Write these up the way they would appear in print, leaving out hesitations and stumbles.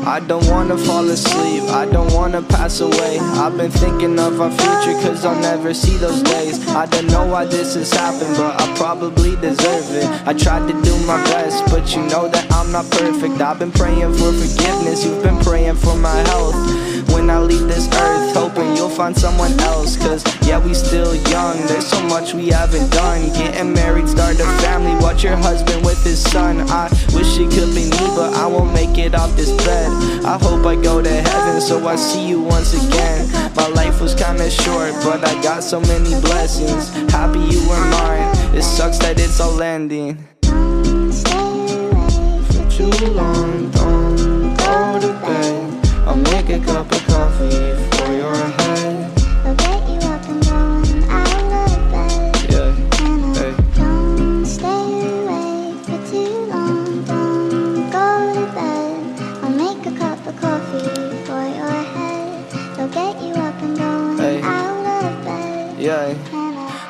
I don't wanna fall asleep, I don't wanna pass away. I've been thinking of our future, cause I'll never see those days. I don't know why this has happened, but I probably deserve it. I tried to do my best, but you know that I'm not perfect. I've been praying for forgiveness, you've been praying for my health. When I leave this earth, hoping you'll find someone else. Cause yeah, we still young, there's so much we haven't done. Getting married, start a family, watch your husband with his son. I wish it could be me, but I won't make it off this bed. I hope I go to heaven, so I see you once again. My life was kinda short, but I got so many blessings. Happy you were mine, it sucks that it's all ending. For too long, don't go to bed. I'll make a cup of coffee for your head. I'll get you up and going out of bed. Yeah, hey. Don't stay awake for too long. Don't go to bed. I'll make a cup of coffee for your head. I'll get you up and going out of bed. Yeah.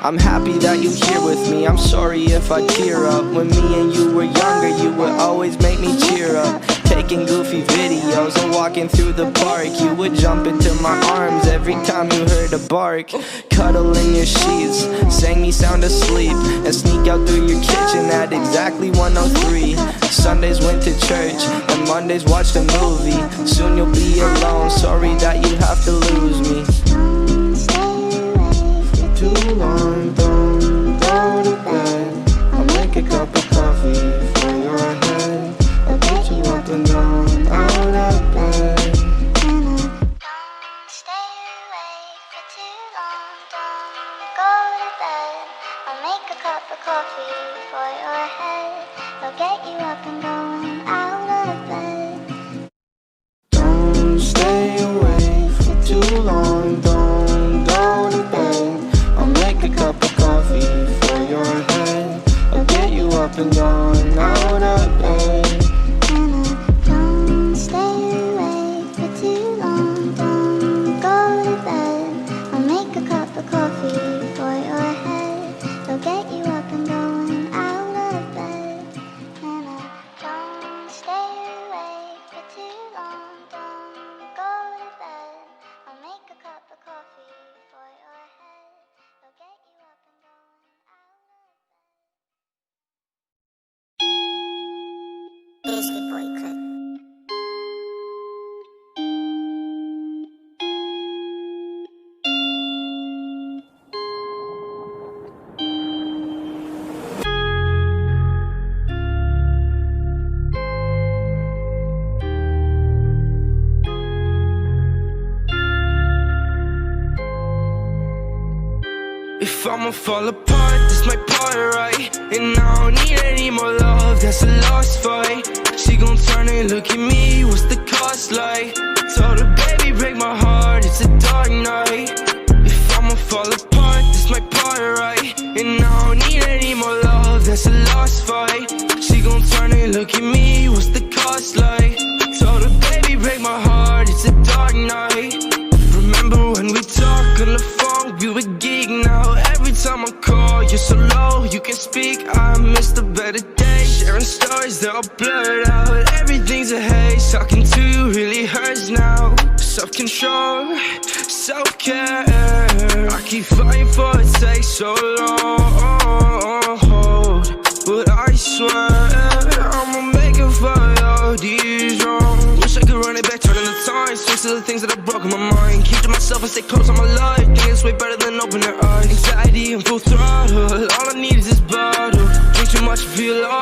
I'm happy that you're here with me, I'm sorry if I tear up. When me and you were younger, you would always make me cheer up. Taking goofy videos and walking through the park, you would jump into my arms every time you heard a bark. Cuddle in your sheets, sang me sound asleep, and sneak out through your kitchen at exactly 1:03. Sundays went to church, and Mondays watched a movie. Soon you'll be alone, sorry that you have to lose me. Too long, don't go to bed. I'll make a cup of coffee for your head. I'll get you up and down out of bed. Don't stay awake for too long. Don't go to bed. I'll make a cup of coffee for your head. I'll get you up and going out of bed. Don't stay awake for too long. Don't go to bed. I'll make a cup of coffee for your head. I'll get you up and down out of bed. Don't stay awake for too long. Don't go to bed. I'll make a cup of coffee for your head. I'll get you up and going out of bed. Don't stay awake for too long. Don't go to bed. I'll make a cup of coffee for your head. I'll get you up and going out of bed. Biscuit boy clip. If I'ma fall apart, this my part, right? And I don't need any more love, that's a lost fight. She gon' turn and look at me, what's the cost like? Told her, baby, break my heart, it's a dark night. If I'ma fall apart, this my part, right? And I don't need any more love, that's a lost fight. She gon' turn and look at me, what's the cost like? Told her, baby, break my heart, it's a dark night. Remember when we talked on the phone, we were geek now. Every time I call, you're so low, you can speak. I miss the better days, sharing stories, they're all blurred out. Everything's a haze, talking to you really hurts now. Self-control, self-care, I keep fighting for it, takes so long. But I swear, I'ma make it for all these wrongs. Wish I could run it back, turning the time, switch to the things that I broke in my mind. Keep to myself and stay close on my life, think it's way better than open their eyes. Anxiety and full throttle, all I need is this bottle. Drink too much, feel off.